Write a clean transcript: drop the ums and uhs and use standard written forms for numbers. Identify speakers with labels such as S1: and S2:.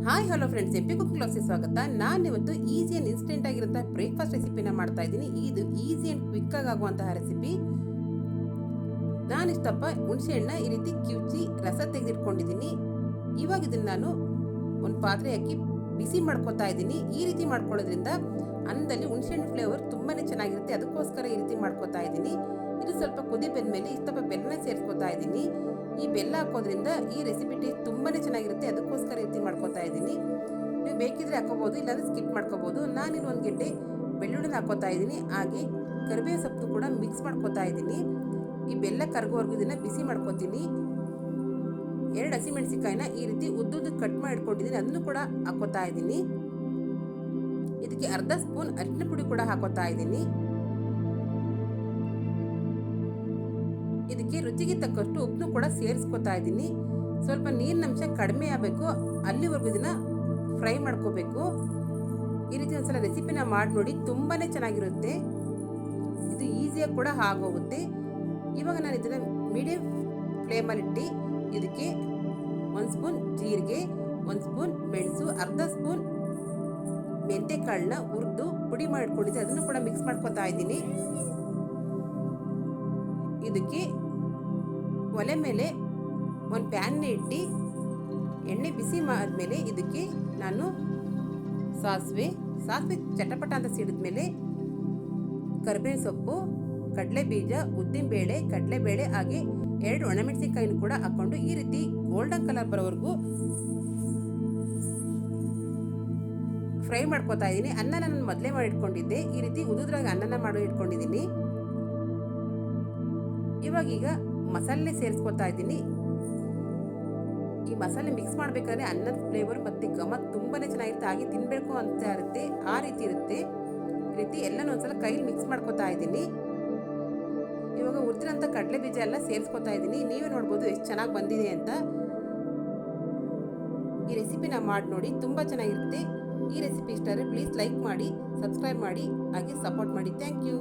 S1: Hi hello friends, AP cooking ಕ್ಲಾಸ್ಗೆ ಸ್ವಾಗತ. ನಾನು ಇವತ್ತು ಈಸಿ ಆ್ಯಂಡ್ ಇನ್ಸ್ಟೆಂಟ್ ಆಗಿರುವಂಥ ಬ್ರೇಕ್ಫಾಸ್ಟ್ ರೆಸಿಪಿನ ಮಾಡ್ತಾ ಇದ್ದೀನಿ. ಇದು ಈಸಿ ಆ್ಯಂಡ್ ಕ್ವಿಕ್ ಆಗುವಂತಹ ರೆಸಿಪಿ. ನಾನಿಷ್ಟಪ್ಪ ಹುಣಸೆಹಣ್ಣ ಈ ರೀತಿ ಕಿವುಚಿ ರಸ ತೆಗೆದಿಟ್ಕೊಂಡಿದ್ದೀನಿ. ಇವಾಗ ಇದನ್ನು ನಾನು ಒಂದು ಪಾತ್ರೆ ಹಾಕಿ ಬಿಸಿ ಮಾಡ್ಕೊತಾ ಇದ್ದೀನಿ. ಈ ರೀತಿ ಮಾಡ್ಕೊಳ್ಳೋದ್ರಿಂದ ಅನ್ನದಲ್ಲಿ ಹುಣಸೆಹಣ್ಣು ಫ್ಲೇವರ್ ತುಂಬಾ ಚೆನ್ನಾಗಿರುತ್ತೆ. ಅದಕ್ಕೋಸ್ಕರ ಈ ರೀತಿ ಮಾಡ್ಕೊತಾ ಇದ್ದೀನಿ. ಇದು ಸ್ವಲ್ಪ ಕುದಿ ಬಂದಮೇಲೆ ಇಷ್ಟಪ್ಪ ಬೆಲ್ಲ ಸೇರಿಸ್ಕೊತಾ ಇದ್ದೀನಿ. ಈ ಬೆಲ್ಲ ಹಾಕೋದ್ರಿಂದ ಈ ರೆಸಿಪಿ ಟೇಸ್ಟ್ ತುಂಬಾ ಚೆನ್ನಾಗಿರುತ್ತೆ. ಅದಕ್ಕೋಸ್ಕರ ಈ ರೀತಿ ಮಾಡ್ಕೊತಾ ಇದ್ದೀನಿ. ನೀವು ಬೇಕಿದ್ರೆ ಹಾಕೋಬಹುದು, ಇಲ್ಲಾಂದ್ರೆ ಸ್ಕಿಪ್ ಮಾಡ್ಕೋಬಹುದು. ನಾನಿನ್ನು ಒಂದು ಗೆಡ್ಡೆ ಬೆಳ್ಳುಳ್ಳಿನ ಹಾಕೋತಾ ಇದ್ದೀನಿ. ಹಾಗೆ ಕರಿಬೇವು ಸೊಪ್ಪು ಕೂಡ ಮಿಕ್ಸ್ ಮಾಡ್ಕೊತಾ ಇದ್ದೀನಿ. ಈ ಬೆಲ್ಲ ಕರಗೋವರೆಗೂ ಇದನ್ನ ಬಿಸಿ ಮಾಡ್ಕೊತೀನಿ. 2 ಹಸಿಮೆಣಸಿಕಾಯಿನ ಈ ರೀತಿ ಉದ್ದುದ್ದು ಕಟ್ ಮಾಡಿ ಇಟ್ಕೊಂಡಿದ್ದೀನಿ, ಅದನ್ನು ಕೂಡ ಹಾಕೋತಾ ಇದ್ದೀನಿ. ಇದಕ್ಕೆ ಅರ್ಧ ಸ್ಪೂನ್ ಅರಿಶಿನ ಪುಡಿ ಕೂಡ ಹಾಕೋತಾ ಇದ್ದೀನಿ. ಇದಕ್ಕೆ ರುಚಿಗೆ ತಕ್ಕಷ್ಟು ಉಪ್ಪನ್ನು ಕೂಡ ಸೇರಿಸ್ಕೊತಾ ಇದ್ದೀನಿ. ಸ್ವಲ್ಪ ನೀರಿನ ಅಂಶ ಕಡಿಮೆ ಆಗಬೇಕು, ಅಲ್ಲಿವರೆಗೂ ಇದನ್ನ ಫ್ರೈ ಮಾಡ್ಕೋಬೇಕು. ಈ ರೀತಿ ಒಂದ್ಸಲ ರೆಸಿಪಿನ ಮಾಡಿ ನೋಡಿ, ತುಂಬಾ ಚೆನ್ನಾಗಿರುತ್ತೆ. ಇದು ಈಸಿಯಾಗಿ ಕೂಡ ಆಗೋಗುತ್ತೆ. ಇವಾಗ ನಾನು ಇದನ್ನ ಮೀಡಿಯಂ ಫ್ಲೇಮಲ್ಲಿ ಇಟ್ಟು ಇದಕ್ಕೆ 1 ಸ್ಪೂನ್ ಜೀರಿಗೆ, 1 ಸ್ಪೂನ್ ಮೆಣಸು, ಅರ್ಧ ಸ್ಪೂನ್ ಮೆಂತೆ ಕಾಳನ್ನ ಹುರಿದು ಪುಡಿ ಮಾಡಿಕೊಂಡಿದ್ದೆ, ಅದನ್ನು ಕೂಡ ಮಿಕ್ಸ್ ಮಾಡ್ಕೊತಾ ಇದ್ದೀನಿ. ಇದಕ್ಕೆ ಒಲೆ ಮೇಲೆ ಒಂದು ಪ್ಯಾನ್ನ ಇಟ್ಟು ಎಣ್ಣೆ ಬಿಸಿ ಆದಮೇಲೆ ಇದಕ್ಕೆ ನಾನು ಸಾಸಿವೆ ಚಟಪಟ ಅಂತ ಸಿಡಿದ್ಮೇಲೆ ಕರಿಬೇವು ಸೊಪ್ಪು, ಕಡಲೆಬೀಜ, ಉದ್ದಿನಬೇಳೆ, ಕಡಲೆಬೇಳೆ ಹಾಗೆ 2 ಒಣಮೆಣಸಿನಕಾಯಿನೂ ಕೂಡ ಹಾಕೊಂಡು ಈ ರೀತಿ ಗೋಲ್ಡನ್ ಕಲರ್ ಬರೋವರೆಗೂ ಫ್ರೈ ಮಾಡ್ಕೊತಾ ಇದ್ದೀನಿ. ಅನ್ನ ನಾನು ಮೊದಲೇ ಮಾಡಿ ಇಟ್ಕೊಂಡಿದ್ದೆ. ಈ ರೀತಿ ಉದುದ್ರಾಗಿ ಅನ್ನನ ಮಾಡಿ ಇಟ್ಕೊಂಡಿದ್ದೀನಿ. ಇವಾಗ ಮಸಾಲೆ ಸೇರಿಸ್ಕೊತಾ ಇದ್ದೀನಿ. ಈ ಮಸಾಲೆ ಮಿಕ್ಸ್ ಮಾಡಬೇಕಾದ್ರೆ ಅನ್ನದ ಫ್ಲೇವರ್ ಮತ್ತು ಘಮ ತುಂಬಾ ಚೆನ್ನಾಗಿರುತ್ತೆ. ಹಾಗೆ ತಿನ್ಬೇಕು ಅಂತ ಇರುತ್ತೆ, ಆ ರೀತಿ ಇರುತ್ತೆ. ಈ ರೀತಿ ಎಲ್ಲನೂ ಒಂದ್ಸಲ ಕೈಲಿ ಮಿಕ್ಸ್ ಮಾಡ್ಕೊತಾ ಇದ್ದೀನಿ. ಇವಾಗ ಹುರಿದಿರೋಂಥ ಕಡಲೆ ಬೀಜ ಎಲ್ಲ ಸೇರಿಸ್ಕೊತಾ ಇದ್ದೀನಿ. ನೀವೇ ನೋಡ್ಬೋದು ಎಷ್ಟು ಚೆನ್ನಾಗಿ ಬಂದಿದೆ ಅಂತ. ಈ ರೆಸಿಪಿನ ಮಾಡಿ ನೋಡಿ, ತುಂಬ ಚೆನ್ನಾಗಿರುತ್ತೆ. ಈ ರೆಸಿಪಿ ಇಷ್ಟ ಆದರೆ ಪ್ಲೀಸ್ ಲೈಕ್ ಮಾಡಿ, ಸಬ್ಸ್ಕ್ರೈಬ್ ಮಾಡಿ, ಹಾಗೆ ಸಪೋರ್ಟ್ ಮಾಡಿ. Thank you.